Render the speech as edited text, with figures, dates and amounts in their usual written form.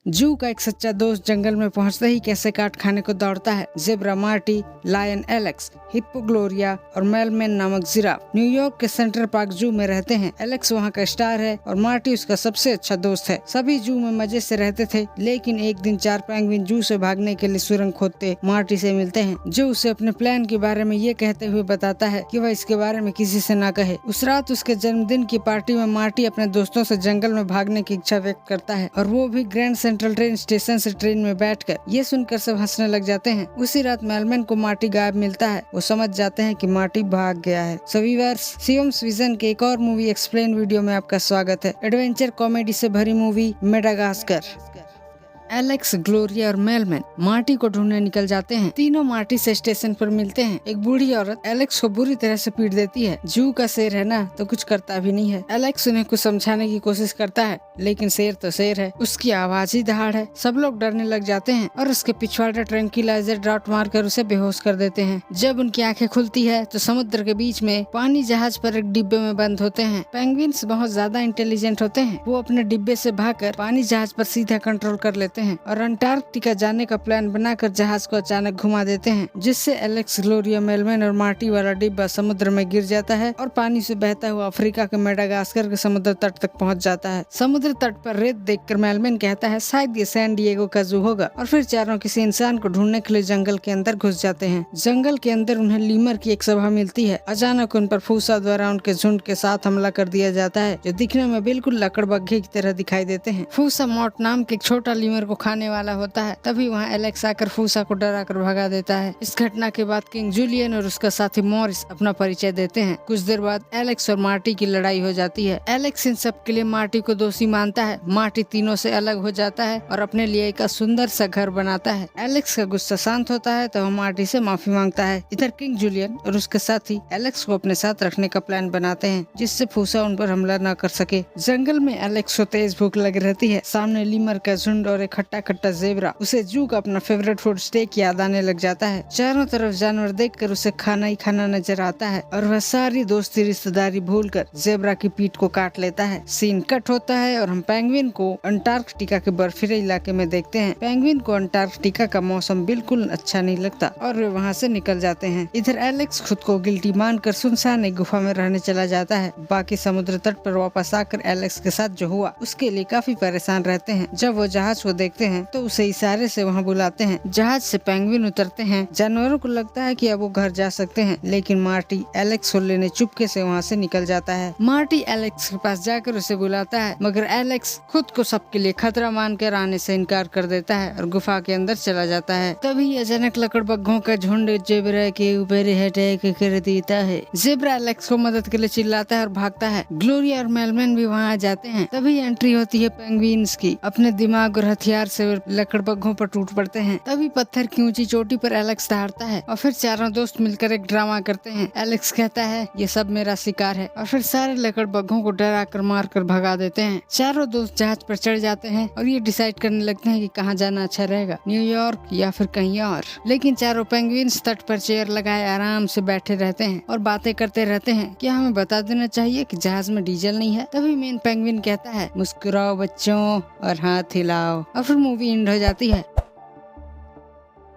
जू का एक सच्चा दोस्त जंगल में पहुंचते ही कैसे काट खाने को दौड़ता है। Zebra Marty, lion Alex, hippo Gloria और मेलमैन नामक जिराफ न्यूयॉर्क के सेंट्रल पार्क जू में रहते हैं। एलेक्स वहां का स्टार है और मार्टी उसका सबसे अच्छा दोस्त है। सभी जू में मजे से रहते थे, लेकिन एक दिन 4 पेंगुइन जू से भागने के लिए सुरंग खोदते मार्टी से मिलते हैं, जो उसे अपने प्लान के बारे में ये कहते हुए बताता है कि वह इसके बारे में किसी से ना कहे। उस रात उसके जन्मदिन की पार्टी में मार्टी अपने दोस्तों से जंगल में भागने की इच्छा व्यक्त करता है और वो भी ग्रैंड सेंट्रल ट्रेन स्टेशन से ट्रेन में बैठकर। ये सुनकर सब हंसने लग जाते हैं। उसी रात मेलमैन को मार्टी गायब मिलता है। वो समझ जाते हैं कि मार्टी भाग गया है। सो व्यूअर्स, शिवम्स विजन के एक और मूवी एक्सप्लेन वीडियो में आपका स्वागत है। एडवेंचर कॉमेडी से भरी मूवी मेडागास्कर। एलेक्स, ग्लोरिया और मेलमैन मार्टी को ढूंढने निकल जाते हैं। तीनों मार्टी से स्टेशन पर मिलते हैं। एक बूढ़ी औरत एलेक्स को बुरी तरह से पीट देती है। जू का शेर है ना, तो कुछ करता भी नहीं है। एलेक्स उन्हें कुछ समझाने की कोशिश करता है, लेकिन शेर तो शेर है, उसकी आवाज ही दहाड़ है। सब लोग डरने लग जाते हैं और उसके पिछवाड़े ट्रैंक्विलाइजर ड्रॉट मारकर उसे बेहोश कर देते हैं। जब उनकी आंखें खुलती है तो समुद्र के बीच में पानी जहाज पर एक डिब्बे में बंद होते हैं। पेंगुइन्स बहुत ज्यादा इंटेलिजेंट होते हैं। वो अपने डिब्बे से भागकर पानी जहाज पर सीधा कंट्रोल कर लेते हैं और अंटार्कटिका जाने का प्लान बनाकर जहाज को अचानक घुमा देते हैं, जिससे एलेक्स, ग्लोरिया, मेलमैन और मार्टी वाला डिब्बा समुद्र में गिर जाता है और पानी से बहता हुआ अफ्रीका के मेडागास्कर के समुद्र तट तक पहुंच जाता है। समुद्र तट पर रेत देखकर मेलमैन कहता है शायद ये सैन डिएगो का जू होगा, और फिर चारों किसी इंसान को ढूंढने के लिए जंगल के अंदर घुस जाते हैं। जंगल के अंदर उन्हें लीमर की एक सभा मिलती है। अचानक उन पर फूसा द्वारा उनके झुंड के साथ हमला कर दिया जाता है, जो दिखने में बिल्कुल लकड़बग्घे की तरह दिखाई देते हैं। फूसा मॉट नाम के एक छोटा लीमर को खाने वाला होता है। तभी वहाँ एलेक्स आकर फूसा को डरा कर भगा देता है। इस घटना के बाद किंग जूलियन और उसका साथी मॉरिस अपना परिचय देते हैं। कुछ देर बाद एलेक्स और मार्टी की लड़ाई हो जाती है। एलेक्स इन सब के लिए मार्टी को दोषी मानता है। मार्टी तीनों से अलग हो जाता है और अपने लिए एक सुंदर सा घर बनाता है। एलेक्स का गुस्सा शांत होता है तो वह मार्टी से माफी मांगता है। इधर किंग जूलियन और उसके साथी एलेक्स को अपने साथ रखने का प्लान बनाते हैं, जिससे फूसा उन पर हमला न कर सके। जंगल में एलेक्स को तेज भूख लग रहती है। सामने लीमर का झुंड और एक खट्टा खट्टा जेब्रा। उसे जू का अपना फेवरेट फूड स्टेक याद आने लग जाता है। चारों तरफ जानवर देखकर उसे खाना ही खाना नजर आता है और वह सारी दोस्ती रिश्तेदारी भूलकर जेब्रा की पीठ को काट लेता है। सीन कट होता है और हम पेंगुइन को अंटार्कटिका के बर्फीले इलाके में देखते हैं। पेंगुइन को अंटार्कटिका का मौसम बिल्कुल अच्छा नहीं लगता और वे वहाँ से निकल जाते हैं। इधर एलेक्स खुद को गिल्टी मानकर सुनसान एक गुफा में रहने चला जाता है। बाकी समुद्र तट पर वापस आकर एलेक्स के साथ जो हुआ उसके लिए काफी परेशान रहते हैं। जब वो जहाज को देखते हैं तो उसे इशारे से वहाँ बुलाते हैं। जहाज से पेंगुइन उतरते हैं। जानवरों को लगता है कि अब वो घर जा सकते हैं, लेकिन मार्टी एलेक्स को लेने चुपके से वहाँ से निकल जाता है। मार्टी एलेक्स के पास जाकर उसे बुलाता है, मगर एलेक्स खुद को सबके लिए खतरा मानकर आने से इनकार कर देता है और गुफा के अंदर चला जाता है। तभी अचानक लकड़बग्घों का झुंड जेब्रा के ऊपर अटैक कर देता है। जेब्रा एलेक्स को मदद के लिए चिल्लाता है और भागता है। ग्लोरिया और मेलमैन भी वहाँ आ जाते हैं। तभी एंट्री होती है पेंगुइन्स की। अपने दिमाग और हथियार से लकड़बग्घों पर टूट पड़ते हैं। तभी पत्थर की ऊंची चोटी पर एलेक्स दहाड़ता है और फिर चारों दोस्त मिलकर एक ड्रामा करते हैं। एलेक्स कहता है ये सब मेरा शिकार है और फिर सारे लकड़बग्घों को डरा कर मार कर भगा देते हैं। चारों दोस्त जहाज पर चढ़ जाते हैं और ये डिसाइड करने लगते हैं कि कहाँ जाना अच्छा रहेगा, न्यूयॉर्क या फिर कहीं और। लेकिन चारों पेंगुइन्स तट पर चेयर लगाए आराम से बैठे रहते हैं और बातें करते रहते हैं। क्या हमें बता देना चाहिए कि जहाज में डीजल नहीं है? तभी मेन पेंगुइन कहता है मुस्कुराओ बच्चों और हाथ हिलाओ, और फिर मूवी एंड हो जाती है।